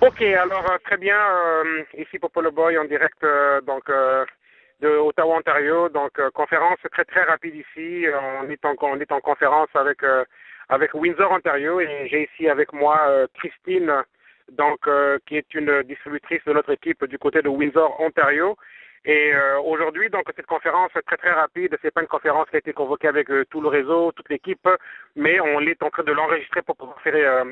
Ok, alors très bien, ici Popolo Boy en direct de Ottawa, Ontario. Donc conférence très très rapide ici. On est en conférence avec Windsor, Ontario, et j'ai ici avec moi Christine, qui est une distributrice de notre équipe du côté de Windsor, Ontario. Et aujourd'hui, donc cette conférence très très rapide, c'est pas une conférence qui a été convoquée avec tout le réseau, toute l'équipe, mais on est en train de l'enregistrer pour pouvoir faire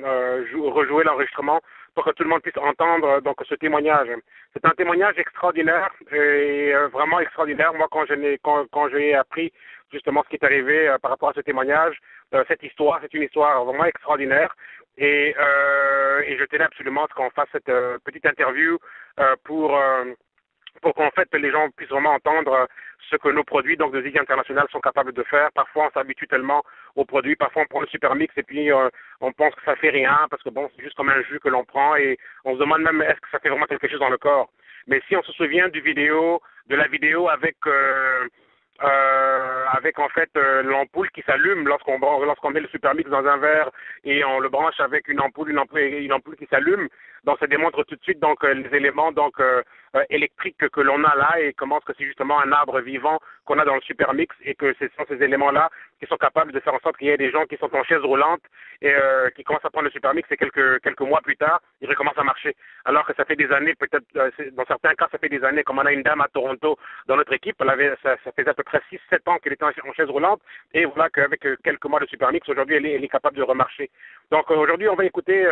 rejouer l'enregistrement pour que tout le monde puisse entendre ce témoignage. C'est un témoignage extraordinaire et vraiment extraordinaire. Moi, quand j'ai appris justement ce qui est arrivé par rapport à ce témoignage, cette histoire, c'est une histoire vraiment extraordinaire. Et je tenais absolument à ce qu'on fasse cette petite interview pour qu'en fait les gens puissent vraiment entendre ce que nos produits donc de Zig International sont capables de faire. Parfois on s'habitue tellement aux produits, parfois on prend le super mix et puis on pense que ça fait rien parce que bon c'est juste comme un jus que l'on prend et on se demande même est-ce que ça fait vraiment quelque chose dans le corps. Mais si on se souvient de la vidéo avec en fait l'ampoule qui s'allume lorsqu'on met le supermix dans un verre et on le branche avec une ampoule qui s'allume. Donc ça démontre tout de suite les éléments électriques que l'on a là et comment que c'est justement un arbre vivant qu'on a dans le supermix et que ce sont ces éléments-là qui sont capables de faire en sorte qu'il y ait des gens qui sont en chaise roulante et qui commencent à prendre le supermix et quelques mois plus tard, ils recommencent à marcher. Alors que ça fait des années, peut-être dans certains cas, ça fait des années, comme on a une dame à Toronto dans notre équipe, ça faisait à peu près 6-7 ans qu'elle était en chaise roulante et voilà qu'avec quelques mois de supermix, aujourd'hui, elle est capable de remarcher. Donc aujourd'hui, on va écouter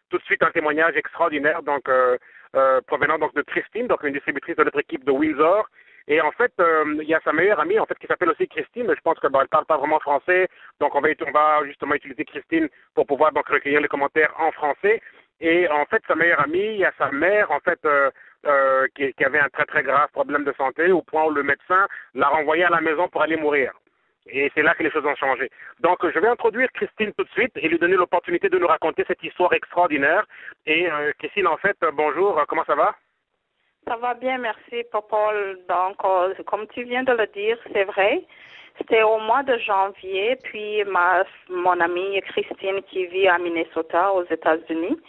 tout de suite un témoignage extraordinaire provenant de Christine, donc une distributrice de notre équipe de Windsor. Et en fait, il y a sa meilleure amie en fait qui s'appelle aussi Christine, mais je pense qu'elle ne parle pas vraiment français, donc on va justement utiliser Christine pour pouvoir donc recueillir les commentaires en français. Et en fait, sa meilleure amie, il y a sa mère en fait qui avait un très très grave problème de santé au point où le médecin l'a renvoyée à la maison pour aller mourir. Et c'est là que les choses ont changé. Donc, je vais introduire Christine tout de suite et lui donner l'opportunité de nous raconter cette histoire extraordinaire. Et Christine, en fait, bonjour, comment ça va? Ça va bien, merci, Paul. Donc, comme tu viens de le dire, c'est vrai. C'était au mois de janvier, puis mon amie Christine qui vit à Minnesota, aux États-Unis,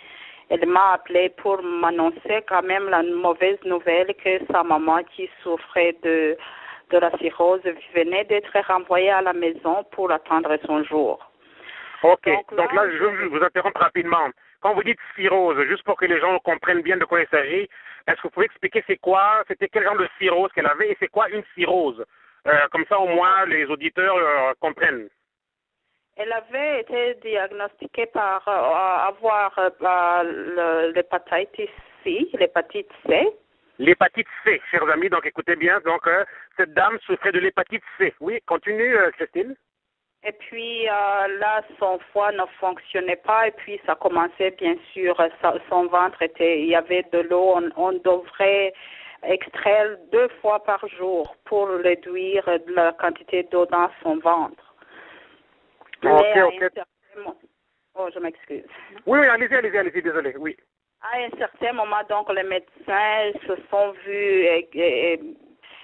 elle m'a appelé pour m'annoncer quand même la mauvaise nouvelle que sa maman qui souffrait de la cirrhose venait d'être renvoyée à la maison pour attendre son jour. Ok, donc là, je veux vous interrompre rapidement. Quand vous dites cirrhose, juste pour que les gens comprennent bien de quoi il s'agit, est-ce que vous pouvez expliquer c'était quel genre de cirrhose qu'elle avait et c'est quoi une cirrhose? Comme ça, au moins, les auditeurs comprennent. Elle avait été diagnostiquée par avoir l'hépatite C, l'hépatite C. L'hépatite C, chers amis, donc écoutez bien, cette dame souffrait de l'hépatite C. Oui, continue, Christine. Et puis là, son foie ne fonctionnait pas et puis ça commençait bien sûr, son ventre il y avait de l'eau, on devrait extraire 2 fois par jour pour réduire la quantité d'eau dans son ventre. Ok. Oh, je m'excuse. Oui, allez-y, désolé, oui. À un certain moment, donc, les médecins se sont vus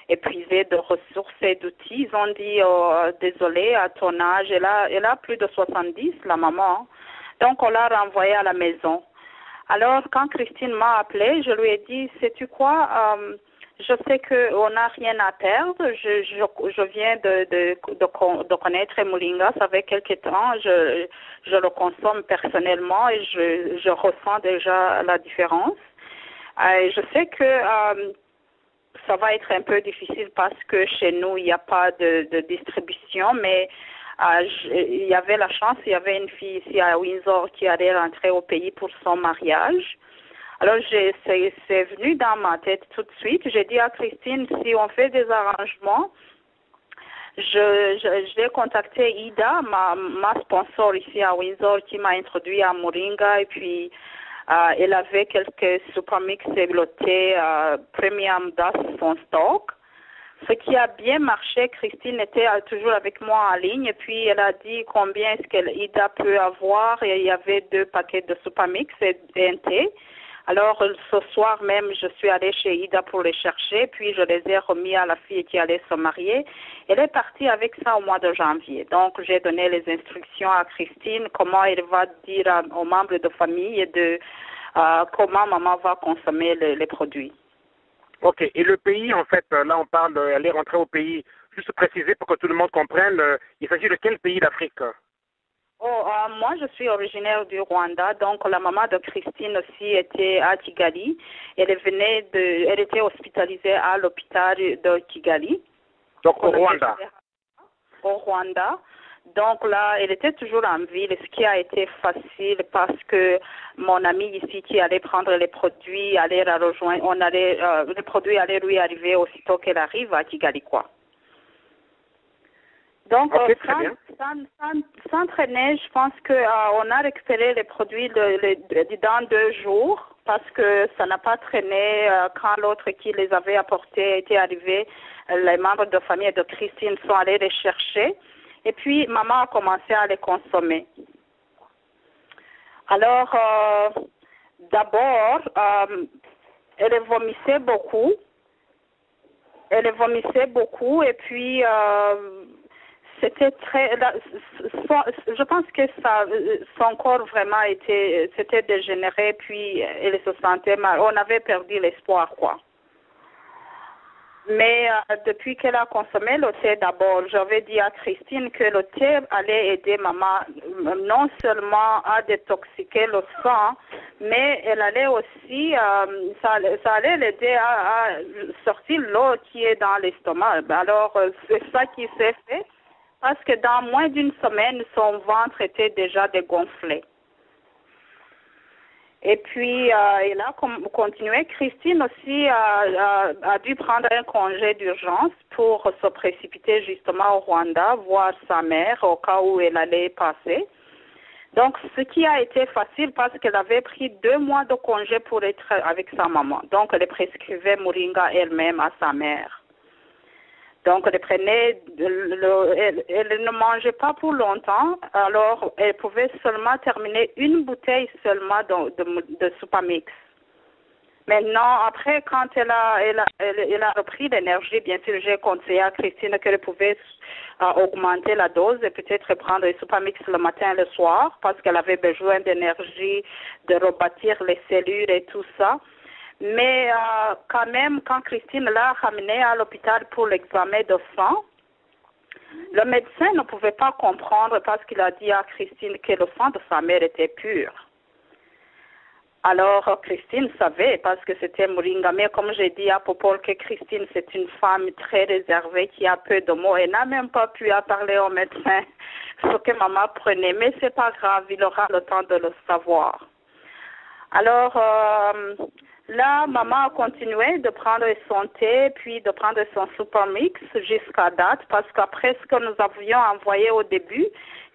épuisés de ressources et d'outils. Ils ont dit, désolé, à ton âge, elle a plus de 70, la maman. Donc, on l'a renvoyée à la maison. Alors, quand Christine m'a appelée, je lui ai dit, sais-tu quoi, je sais qu'on n'a rien à perdre. Je viens de connaître Moringa. Ça fait quelque temps. Je le consomme personnellement et je ressens déjà la différence. Je sais que ça va être un peu difficile parce que chez nous, il n'y a pas de distribution, mais il y avait la chance, il y avait une fille ici à Windsor qui allait rentrer au pays pour son mariage. Alors, c'est venu dans ma tête tout de suite. J'ai dit à Christine, si on fait des arrangements, je vais contacter Ida, ma sponsor ici à Windsor, qui m'a introduit à Moringa. Et puis, elle avait quelques supermix développés premium dans son stock. Ce qui a bien marché, Christine était toujours avec moi en ligne. Et puis, elle a dit combien est-ce qu'Ida peut avoir. Et il y avait 2 paquets de supermix et un thé. Alors, ce soir même, je suis allée chez Ida pour les chercher, puis je les ai remis à la fille qui allait se marier. Elle est partie avec ça au mois de janvier. Donc, j'ai donné les instructions à Christine, comment elle va dire aux membres de famille comment maman va consommer les produits. Ok. Et le pays, en fait, là, on parle d'aller rentrer au pays. Juste préciser pour que tout le monde comprenne, il s'agit de quel pays d'Afrique? Oh, moi, je suis originaire du Rwanda, donc la maman de Christine aussi était à Kigali. Elle était hospitalisée à l'hôpital de Kigali. Donc au Rwanda. Au Rwanda. Donc là, elle était toujours en ville, ce qui a été facile parce que mon ami ici qui allait prendre les produits, allait la rejoindre, les produits allaient lui arriver aussitôt qu'elle arrive à Kigali, quoi. Donc, okay, sans traîner, je pense qu'on a récupéré les produits dans 2 jours parce que ça n'a pas traîné quand l'autre qui les avait apportés était arrivé. Les membres de famille de Christine sont allés les chercher et puis maman a commencé à les consommer. Alors, d'abord, elle vomissait beaucoup. Et puis c'était je pense que son corps vraiment c'était dégénéré, puis elle se sentait mal. On avait perdu l'espoir, quoi. Mais depuis qu'elle a consommé le thé d'abord, j'avais dit à Christine que le thé allait aider maman non seulement à détoxiquer le sang, mais elle allait aussi, ça allait l'aider à sortir l'eau qui est dans l'estomac. Alors, c'est ça qui s'est fait. Parce que dans moins d'une semaine, son ventre était déjà dégonflé. Et puis, elle a continué. Christine aussi a dû prendre un congé d'urgence pour se précipiter justement au Rwanda, voir sa mère au cas où elle allait passer. Donc, ce qui a été facile parce qu'elle avait pris 2 mois de congé pour être avec sa maman. Donc, elle prescrivait Moringa elle-même à sa mère. Donc, elle prenait, elle ne mangeait pas pour longtemps, alors elle pouvait seulement terminer une bouteille seulement de Supamix. Maintenant, après, quand elle a repris l'énergie, bien sûr, j'ai conseillé à Christine qu'elle pouvait augmenter la dose et peut-être prendre le Supamix le matin et le soir parce qu'elle avait besoin d'énergie, de rebâtir les cellules et tout ça. Mais quand même, quand Christine l'a ramenée à l'hôpital pour l'examen de sang, le médecin ne pouvait pas comprendre parce qu'il a dit à Christine que le sang de sa mère était pur. Alors, Christine savait parce que c'était Moringa. Mais comme j'ai dit à Popol que Christine, c'est une femme très réservée qui a peu de mots et n'a même pas pu parler au médecin ce que maman prenait. Mais c'est pas grave, il aura le temps de le savoir. Alors, là, maman a continué de prendre son thé, puis de prendre son Supermix jusqu'à date, parce qu'après ce que nous avions envoyé au début,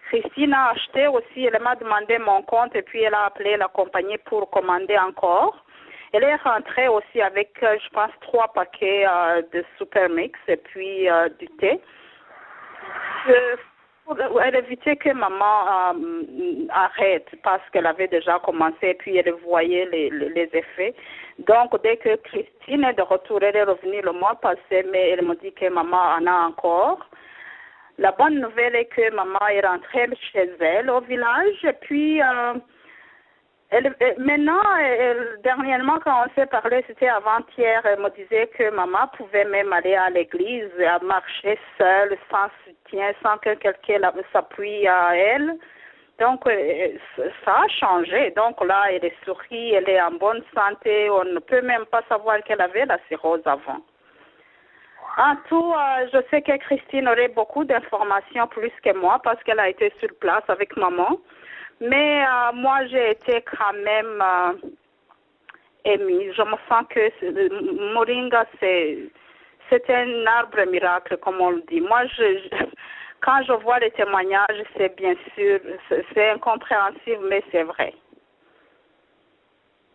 Christine a acheté aussi, elle m'a demandé mon compte, et puis elle a appelé la compagnie pour commander encore. Elle est rentrée aussi avec, je pense, 3 paquets de Supermix et puis du thé. Elle évitait que maman arrête parce qu'elle avait déjà commencé et puis elle voyait les effets. Donc, dès que Christine est de retour, elle est revenue le mois passé, mais elle me dit que maman en a encore. La bonne nouvelle est que maman est rentrée chez elle au village et puis maintenant, dernièrement, quand on s'est parlé, c'était avant-hier, elle me disait que maman pouvait même aller à l'église, à marcher seule, sans soutien, sans que quelqu'un s'appuie à elle. Donc, ça a changé. Donc là, elle est souris, elle est en bonne santé. On ne peut même pas savoir qu'elle avait la cirrhose avant. En tout, je sais que Christine aurait beaucoup d'informations plus que moi parce qu'elle a été sur place avec maman. Mais moi, j'ai été quand même émue. Je me sens que Moringa, c'est un arbre miracle, comme on le dit. Moi, quand je vois les témoignages, c'est bien sûr, c'est incompréhensible, mais c'est vrai.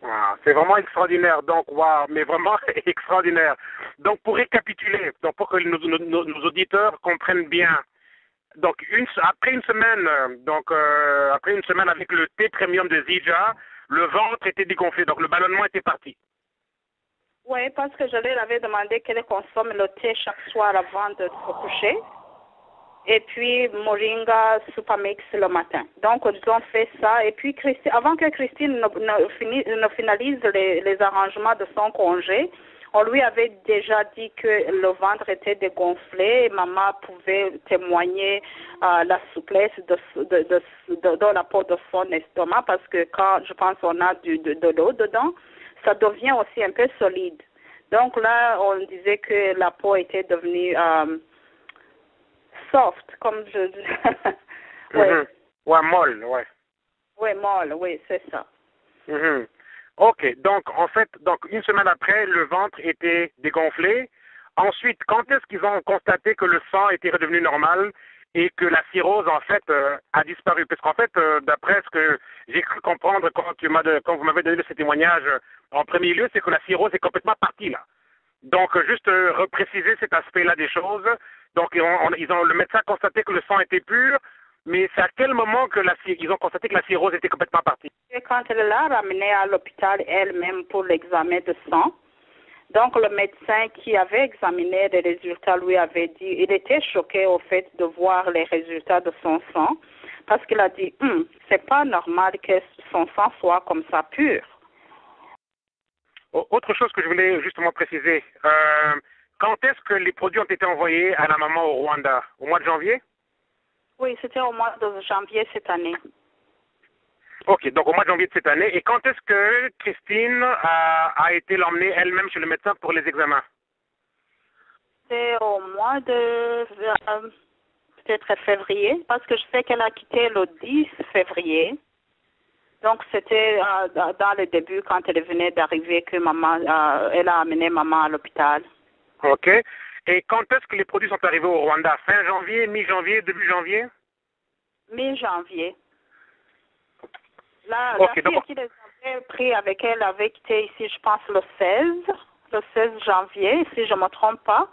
Ah, c'est vraiment extraordinaire, donc, wow, mais vraiment extraordinaire. Donc, pour récapituler, donc pour que nos auditeurs comprennent bien, donc après une semaine, après une semaine avec le thé premium de Zija, le ventre était dégonflé, donc le ballonnement était parti. Oui, parce que je leur avais demandé qu'elle consomme le thé chaque soir avant de se coucher. et puis Moringa Supermix le matin. Donc, ils ont fait ça. Et puis, avant que Christine ne finalise les arrangements de son congé, on lui avait déjà dit que le ventre était dégonflé et maman pouvait témoigner la souplesse dans la peau de son estomac parce que quand, je pense, on a de l'eau dedans, ça devient aussi un peu solide. Donc là, on disait que la peau était devenue soft, comme je dis. Ouais. Ouais, molle, ouais. Oui, molle, oui, c'est ça. Ok, donc en fait, une semaine après, le ventre était dégonflé. Ensuite, quand est-ce qu'ils ont constaté que le sang était redevenu normal et que la cirrhose, en fait, a disparu? Parce qu'en fait, d'après ce que j'ai cru comprendre quand vous m'avez donné ce témoignage en premier lieu, c'est que la cirrhose est complètement partie, là. Donc, juste repréciser cet aspect-là des choses. Donc, le médecin a constaté que le sang était pur, mais c'est à quel moment que ils ont constaté que la cirrhose était complètement partie? Et quand elle l'a ramenée à l'hôpital elle-même pour l'examen de sang, donc le médecin qui avait examiné les résultats lui avait dit, il était choqué au fait de voir les résultats de son sang, parce qu'il a dit, c'est pas normal que son sang soit comme ça pur. Autre chose que je voulais justement préciser, quand est-ce que les produits ont été envoyés à la maman au Rwanda? Au mois de janvier? Oui, c'était au mois de janvier cette année. Ok, donc au mois de janvier de cette année. Et quand est-ce que Christine a été l'emmener elle-même chez le médecin pour les examens? C'est au mois de peut-être février, parce que je sais qu'elle a quitté le 10 février. Donc, c'était dans le début, quand elle venait d'arriver, que maman, elle a amené maman à l'hôpital. Ok. Et quand est-ce que les produits sont arrivés au Rwanda? Fin janvier, mi-janvier, début janvier? Mi-janvier. La Okay, fille qui les avait pris avec elle avait quitté ici, je pense, le 16 janvier, si je ne me trompe pas.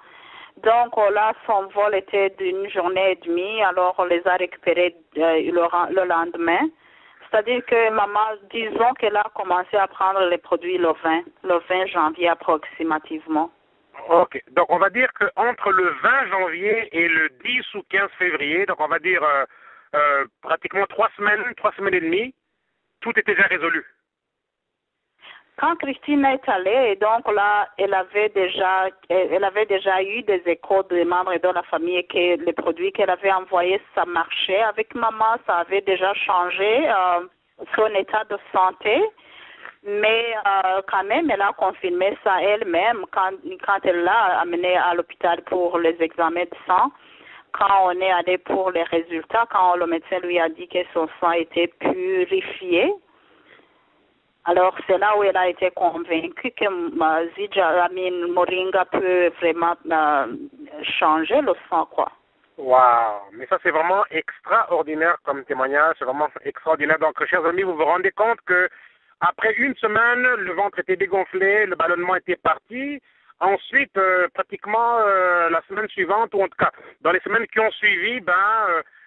Donc là, son vol était d'une journée et demie, alors on les a récupérés le lendemain. C'est-à-dire que maman, disons qu'elle a commencé à prendre les produits le 20 janvier approximativement. Ok, donc on va dire qu'entre le 20 janvier et le 10 ou 15 février, donc on va dire pratiquement 3 semaines et demie, tout était déjà résolu. Quand Christine est allée, et donc là, elle avait déjà eu des échos des membres de la famille que les produits qu'elle avait envoyés, ça marchait avec maman, ça avait déjà changé son état de santé. Mais quand même, elle a confirmé ça elle-même quand elle l'a amenée à l'hôpital pour les examens de sang. Quand on est allé pour les résultats, quand le médecin lui a dit que son sang était purifié, alors c'est là où elle a été convaincue que Moringa peut vraiment changer le sang, quoi. Wow, mais ça c'est vraiment extraordinaire comme témoignage, c'est vraiment extraordinaire. Donc, chers amis, vous vous rendez compte que après une semaine, le ventre était dégonflé, le ballonnement était parti. Ensuite, pratiquement la semaine suivante, ou en tout cas dans les semaines qui ont suivi,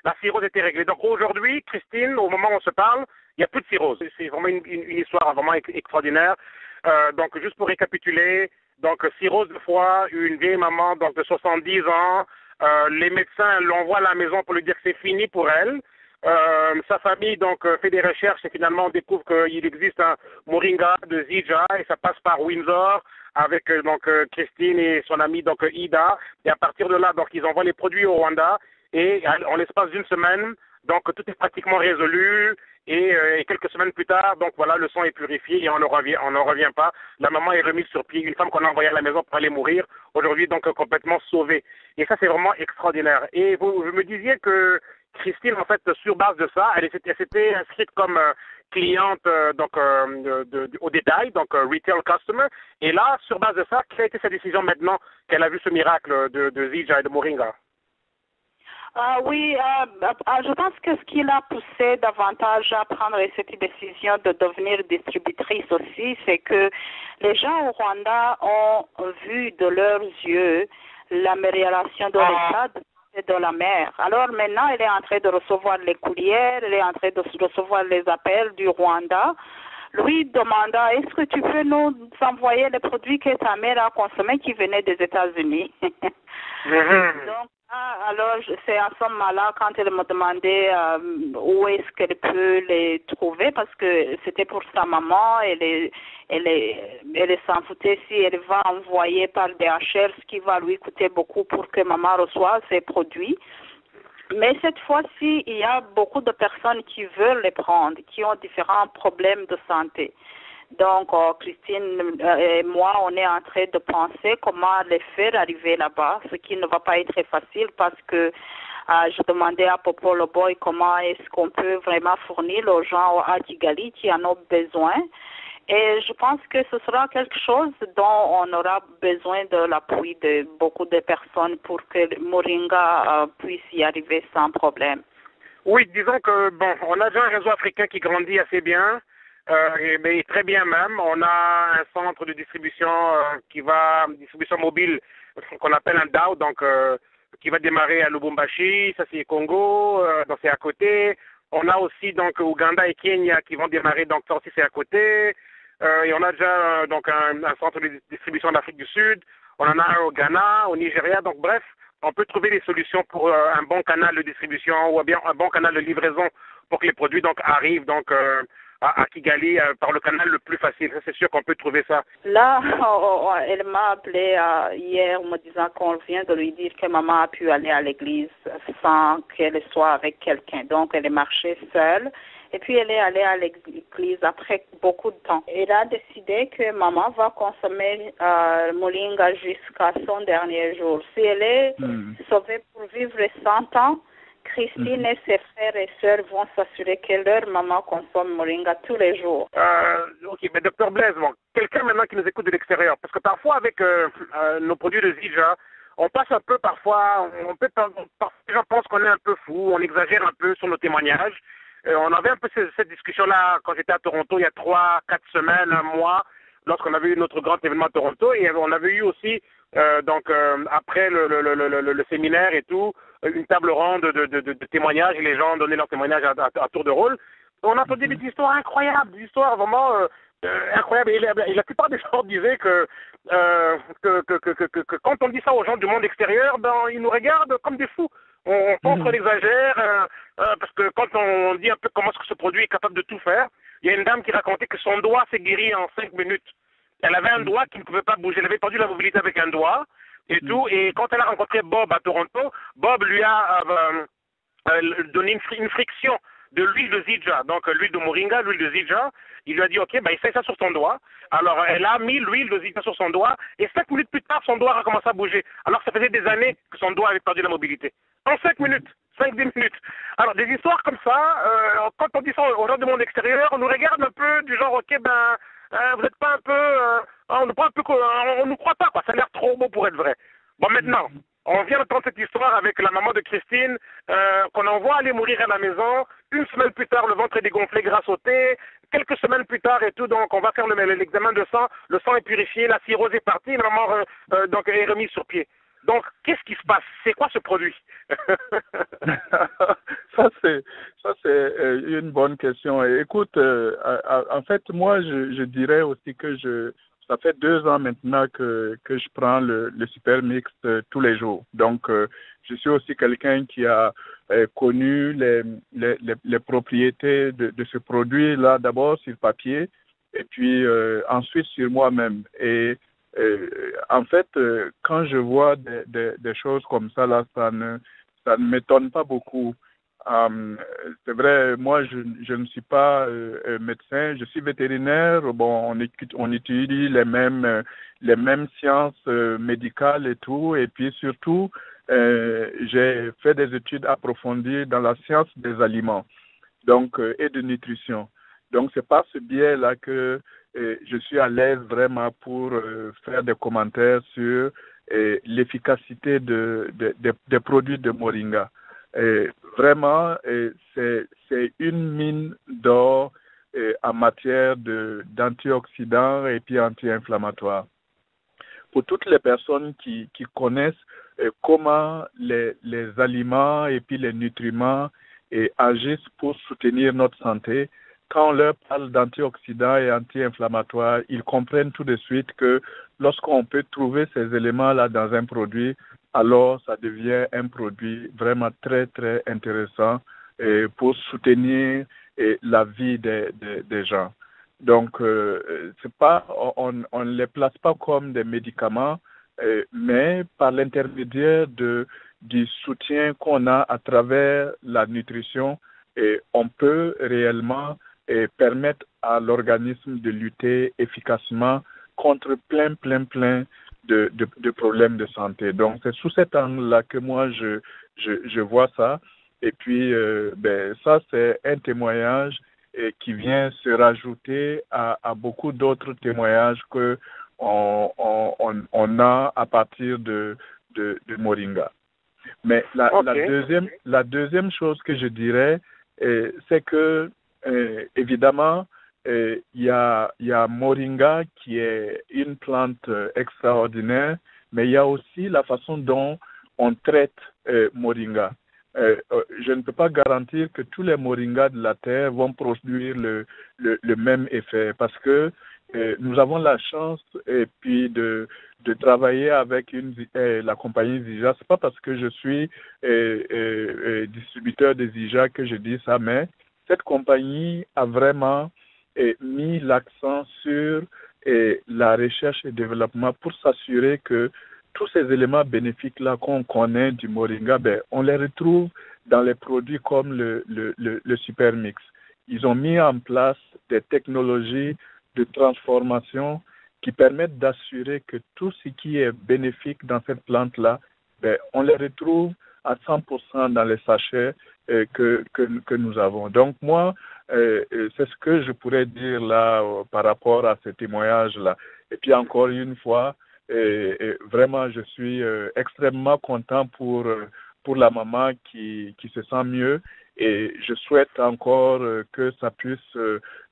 la cirrhose était réglée. Donc aujourd'hui, Christine, au moment où on se parle, il n'y a plus de cirrhose. C'est vraiment une histoire vraiment extraordinaire. Donc juste pour récapituler, donc cirrhose de foie, une vieille maman donc de 70 ans. Les médecins l'envoient à la maison pour lui dire que c'est fini pour elle. Sa famille donc fait des recherches et finalement on découvre qu'il existe un Moringa de Zija et ça passe par Windsor avec Christine et son amie donc Ida, et à partir de là donc ils envoient les produits au Rwanda et en l'espace d'une semaine donc tout est pratiquement résolu et quelques semaines plus tard donc voilà le sang est purifié et on n'en revient pas. La maman est remise sur pied, une femme qu'on a envoyée à la maison pour aller mourir aujourd'hui donc complètement sauvée, et ça c'est vraiment extraordinaire. Et vous me disiez que Christine, en fait, sur base de ça, elle s'était inscrite comme cliente au détail, donc retail customer. Et là, sur base de ça, quelle a été sa décision maintenant qu'elle a vu ce miracle de Zija et de Moringa? Oui, je pense que ce qui l'a poussé davantage à prendre cette décision de devenir distributrice aussi, c'est que les gens au Rwanda ont vu de leurs yeux l'amélioration de l'état de la mère. Alors maintenant, elle est en train de recevoir les courriels, elle est en train de recevoir les appels du Rwanda, lui demanda, est-ce que tu peux nous envoyer les produits que ta mère a consommés qui venaient des États-Unis? Donc, Alors, c'est à ce moment-là, quand elle me demandait où est-ce qu'elle peut les trouver, parce que c'était pour sa maman, elle s'en foutait si elle va envoyer par DHL, ce qui va lui coûter beaucoup pour que maman reçoive ses produits. Mais cette fois-ci, il y a beaucoup de personnes qui veulent les prendre, qui ont différents problèmes de santé. Donc, Christine et moi, on est en train de penser comment les faire arriver là-bas, ce qui ne va pas être facile parce que je demandais à Popo le Boy comment est-ce qu'on peut vraiment fournir aux gens à Kigali qui en ont besoin. Et je pense que ce sera quelque chose dont on aura besoin de l'appui de beaucoup de personnes pour que Moringa puisse y arriver sans problème. Oui, disons que, bon, on a déjà un réseau africain qui grandit assez bien, mais très bien même. On a un centre de distribution distribution mobile, qu'on appelle un DAO, donc qui va démarrer à Lubumbashi, ça c'est Congo, donc c'est à côté. On a aussi donc Ouganda et Kenya qui vont démarrer, donc ça aussi c'est à côté. Et on a déjà donc un centre de distribution en Afrique du Sud. On en a un au Ghana, au Nigeria. Donc bref, on peut trouver des solutions pour un bon canal de distribution ou bien un bon canal de livraison pour que les produits donc arrivent donc à Kigali par le canal le plus facile. Ça, c'est sûr qu'on peut trouver ça. Là, elle m'a appelé hier me disant qu'on vient de lui dire que maman a pu aller à l'église sans qu'elle soit avec quelqu'un. Donc, elle est marchée seule. Et puis, elle est allée à l'église après beaucoup de temps. Elle a décidé que maman va consommer moringa jusqu'à son dernier jour. Si elle est sauvée pour vivre 100 ans, Christine et ses frères et sœurs vont s'assurer que leur maman consomme moringa tous les jours. Ok, mais Dr Blaise, bon, quelqu'un maintenant qui nous écoute de l'extérieur, parce que parfois avec nos produits de Zija, on passe un peu parfois, parfois les gens pensent qu'on est un peu fou, on exagère un peu sur nos témoignages. On avait un peu cette discussion-là quand j'étais à Toronto il y a 3-4 semaines, un mois, lorsqu'on avait eu notre grand événement à Toronto, et on avait eu aussi après le séminaire et tout, une table ronde de témoignages et les gens donnaient leurs témoignages à tour de rôle. On a entendu des histoires incroyables, des histoires vraiment incroyables. Et la plupart des gens disaient que quand on dit ça aux gens du monde extérieur, ben ils nous regardent comme des fous. On pense qu'on exagère parce que quand on dit un peu comment est-ce que ce produit est capable de tout faire, il y a une dame qui racontait que son doigt s'est guéri en 5 minutes. Elle avait un doigt qui ne pouvait pas bouger. Elle avait perdu la mobilité avec un doigt et tout. Et quand elle a rencontré Bob à Toronto, Bob lui a donné une friction de l'huile de Zija, donc l'huile de moringa, l'huile de Zija. Il lui a dit, ok, bah, essaye ça sur ton doigt. Alors, elle a mis l'huile de Zija sur son doigt et 5 minutes plus tard, son doigt a commencé à bouger. Alors, ça faisait des années que son doigt avait perdu la mobilité. En 5 minutes, 5-10 minutes. Alors, des histoires comme ça, quand on dit ça aux gens du monde extérieur, on nous regarde un peu du genre, ok, ben, vous n'êtes pas un peu, on nous croit pas, quoi. Ça a l'air trop beau pour être vrai. Bon, maintenant, on vient d'entendre cette histoire avec la maman de Christine, qu'on envoie aller mourir à la maison. Une semaine plus tard, le ventre est dégonflé grâce au thé. Quelques semaines plus tard et tout, donc on va faire l'examen de sang. Le sang est purifié, la cirrhose est partie, la maman donc est remise sur pied. Donc, qu'est-ce qui se passe? C'est quoi ce produit? Ça c'est une bonne question. Et écoute, en fait, moi, je dirais aussi que ça fait 2 ans maintenant que je prends le super mix tous les jours. Donc, je suis aussi quelqu'un qui a connu les propriétés de ce produit-là, d'abord sur papier, et puis ensuite sur moi-même. Et en fait, quand je vois des choses comme ça, là, ça ne m'étonne pas beaucoup. C'est vrai, moi, je ne suis pas médecin, je suis vétérinaire. Bon, on étudie les mêmes sciences médicales et tout, et puis surtout, j'ai fait des études approfondies dans la science des aliments, donc et de nutrition. Donc, c'est par ce biais-là que je suis à l'aise vraiment pour faire des commentaires sur l'efficacité des produits de moringa. Vraiment, c'est une mine d'or en matière d'antioxydants et puis anti-inflammatoires. Pour toutes les personnes qui connaissent comment les aliments et puis les nutriments agissent pour soutenir notre santé, quand on leur parle d'antioxydants et anti-inflammatoires, ils comprennent tout de suite que lorsqu'on peut trouver ces éléments-là dans un produit, alors ça devient un produit vraiment très, très intéressant pour soutenir la vie des gens. Donc, c'est pas, on ne les place pas comme des médicaments, mais par l'intermédiaire du soutien qu'on a à travers la nutrition, on peut réellement permettre à l'organisme de lutter efficacement contre plein de problèmes de santé. Donc, c'est sous cet angle-là que moi, je vois ça. Et puis, ça, c'est un témoignage qui vient se rajouter à beaucoup d'autres témoignages que on a à partir de Moringa. Mais la deuxième chose que je dirais, c'est que, évidemment, il y a Moringa qui est une plante extraordinaire, mais il y a aussi la façon dont on traite Moringa. Je ne peux pas garantir que tous les moringas de la terre vont produire le même effet parce que nous avons la chance et puis de travailler avec la compagnie Zija. C'est pas parce que je suis distributeur de Zija que je dis ça, mais cette compagnie a vraiment mis l'accent sur la recherche et développement pour s'assurer que tous ces éléments bénéfiques-là qu'on connaît du moringa, on les retrouve dans les produits comme le Supermix. Ils ont mis en place des technologies de transformation qui permettent d'assurer que tout ce qui est bénéfique dans cette plante-là, on les retrouve à 100% dans les sachets que nous avons. Donc moi, c'est ce que je pourrais dire là par rapport à ce témoignage-là. Et puis encore une fois, vraiment, je suis extrêmement content pour la maman qui se sent mieux et je souhaite encore que ça puisse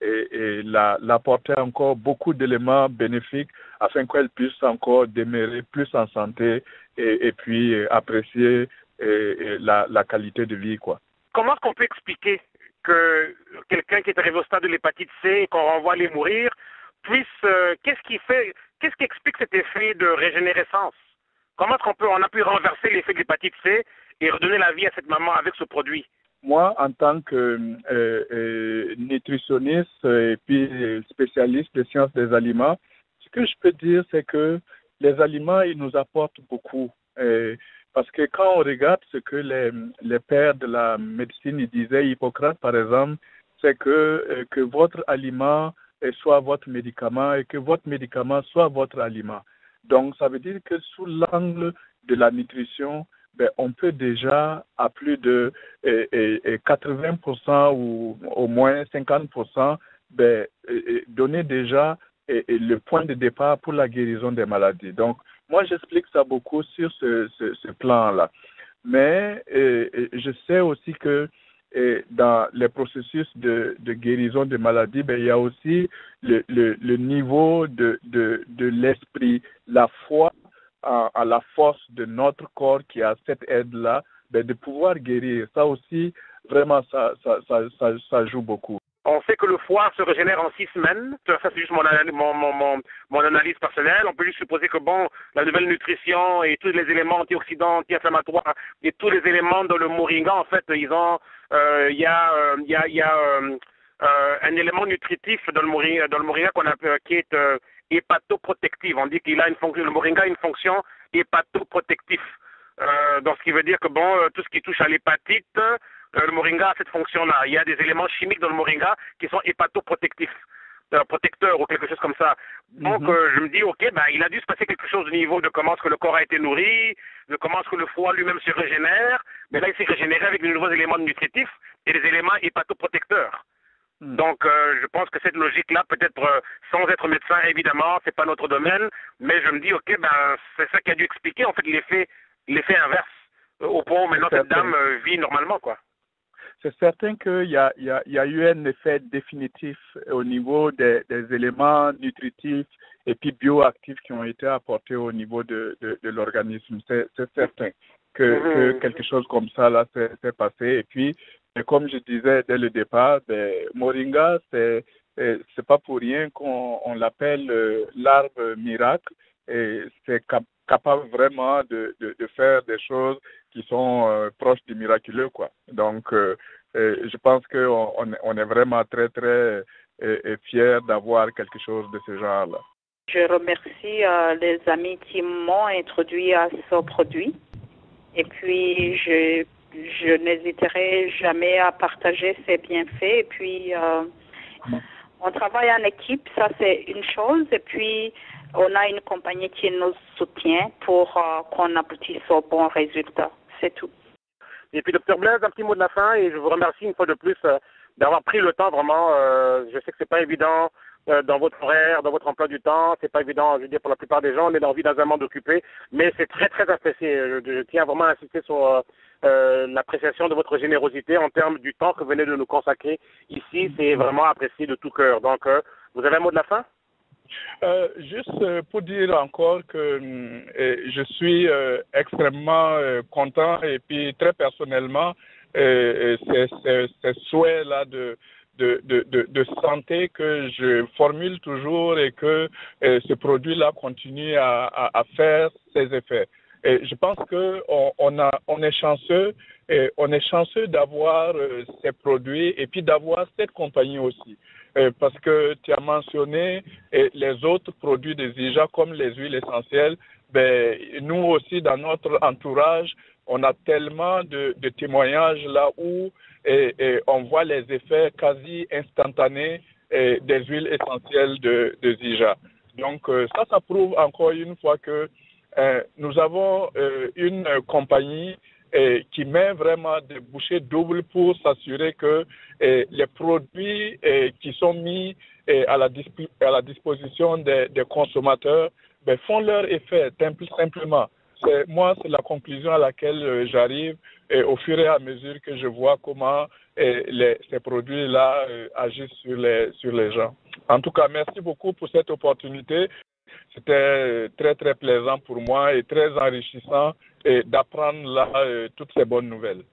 l'apporter encore beaucoup d'éléments bénéfiques afin qu'elle puisse encore demeurer plus en santé et puis apprécier la qualité de vie, quoi. Comment est-ce qu'on peut expliquer que quelqu'un qui est arrivé au stade de l'hépatite C et qu'on renvoie aller mourir puisse, qu'est-ce qui explique cet effet de régénérescence? Comment est-ce on a pu renverser l'effet de l'hépatite C et redonner la vie à cette maman avec ce produit? Moi, en tant que nutritionniste et puis spécialiste des sciences des aliments, ce que je peux dire, c'est que les aliments, ils nous apportent beaucoup. Parce que quand on regarde ce que les pères de la médecine ils disaient, Hippocrate par exemple, c'est que votre aliment soit votre médicament et que votre médicament soit votre aliment. Donc, ça veut dire que sous l'angle de la nutrition, on peut déjà à plus de 80% ou au moins 50% donner déjà le point de départ pour la guérison des maladies. Donc, moi, j'explique ça beaucoup sur ce plan-là. Mais je sais aussi que dans les processus de guérison des maladies, il y a aussi le niveau de l'esprit, la foi à la force de notre corps qui a cette aide-là, de pouvoir guérir. Ça aussi, vraiment, ça joue beaucoup. On sait que le foie se régénère en 6 semaines. Ça, c'est juste mon analyse personnelle. On peut juste supposer que, la nouvelle nutrition et tous les éléments antioxydants, anti-inflammatoires et tous les éléments dans le moringa, en fait, il y a un élément nutritif dans le moringa qui est hépatoprotectif. On dit qu'il a le moringa a une fonction hépatoprotective. Donc, ce qui veut dire que, tout ce qui touche à l'hépatite, le moringa a cette fonction-là. Il y a des éléments chimiques dans le moringa qui sont hépatoprotectifs, protecteurs ou quelque chose comme ça. Donc, je me dis, il a dû se passer quelque chose au niveau de comment est-ce que le corps a été nourri, de comment est-ce que le foie lui-même se régénère. Mais là, il s'est régénéré avec de nouveaux éléments nutritifs et des éléments hépatoprotecteurs. Donc, je pense que cette logique-là, peut-être sans être médecin, évidemment, c'est pas notre domaine, mais je me dis, c'est ça qui a dû expliquer, en fait, l'effet inverse. Au point où maintenant cette dame vit normalement, quoi. C'est certain qu'il y a eu un effet définitif au niveau des éléments nutritifs et puis bioactifs qui ont été apportés au niveau de l'organisme. C'est certain que quelque chose comme ça là s'est passé. Et puis, comme je disais dès le départ, Moringa, c'est pas pour rien qu'on l'appelle l'arbre miracle. c'est capable vraiment de faire des choses qui sont proches du miraculeux, quoi. Donc, je pense qu'on est vraiment très, très fiers d'avoir quelque chose de ce genre-là. Je remercie les amis qui m'ont introduit à ce produit. Et puis, je n'hésiterai jamais à partager ses bienfaits. Et puis, on travaille en équipe, ça c'est une chose. Et puis, on a une compagnie qui nous soutient pour qu'on aboutisse au bon résultat. C'est tout. Et puis, Dr Blaise, un petit mot de la fin. Et je vous remercie une fois de plus d'avoir pris le temps vraiment. Je sais que c'est pas évident dans votre horaire, dans votre emploi du temps. C'est pas évident, je veux dire, pour la plupart des gens. On est dans la vie dans un monde occupé. Mais c'est très, très apprécié. Je tiens vraiment à insister sur l'appréciation de votre générosité en termes du temps que vous venez de nous consacrer ici. C'est vraiment apprécié de tout cœur. Donc, vous avez un mot de la fin? Juste pour dire encore que je suis extrêmement content et puis très personnellement, ces souhaits-là de santé que je formule toujours et que ce produit-là continue à faire ses effets. Et je pense que on est chanceux d'avoir ces produits et puis d'avoir cette compagnie aussi. Parce que tu as mentionné les autres produits de Zija comme les huiles essentielles. Ben, nous aussi, dans notre entourage, on a tellement de témoignages là où on voit les effets quasi instantanés des huiles essentielles de Zija. Donc ça prouve encore une fois que nous avons une compagnie qui met vraiment des bouchées doubles pour s'assurer que les produits qui sont mis à la disposition des consommateurs font leur effet, simplement. C'est la conclusion à laquelle j'arrive au fur et à mesure que je vois comment ces produits-là agissent sur les gens. En tout cas, merci beaucoup pour cette opportunité. C'était très, très plaisant pour moi et très enrichissant d'apprendre là toutes ces bonnes nouvelles.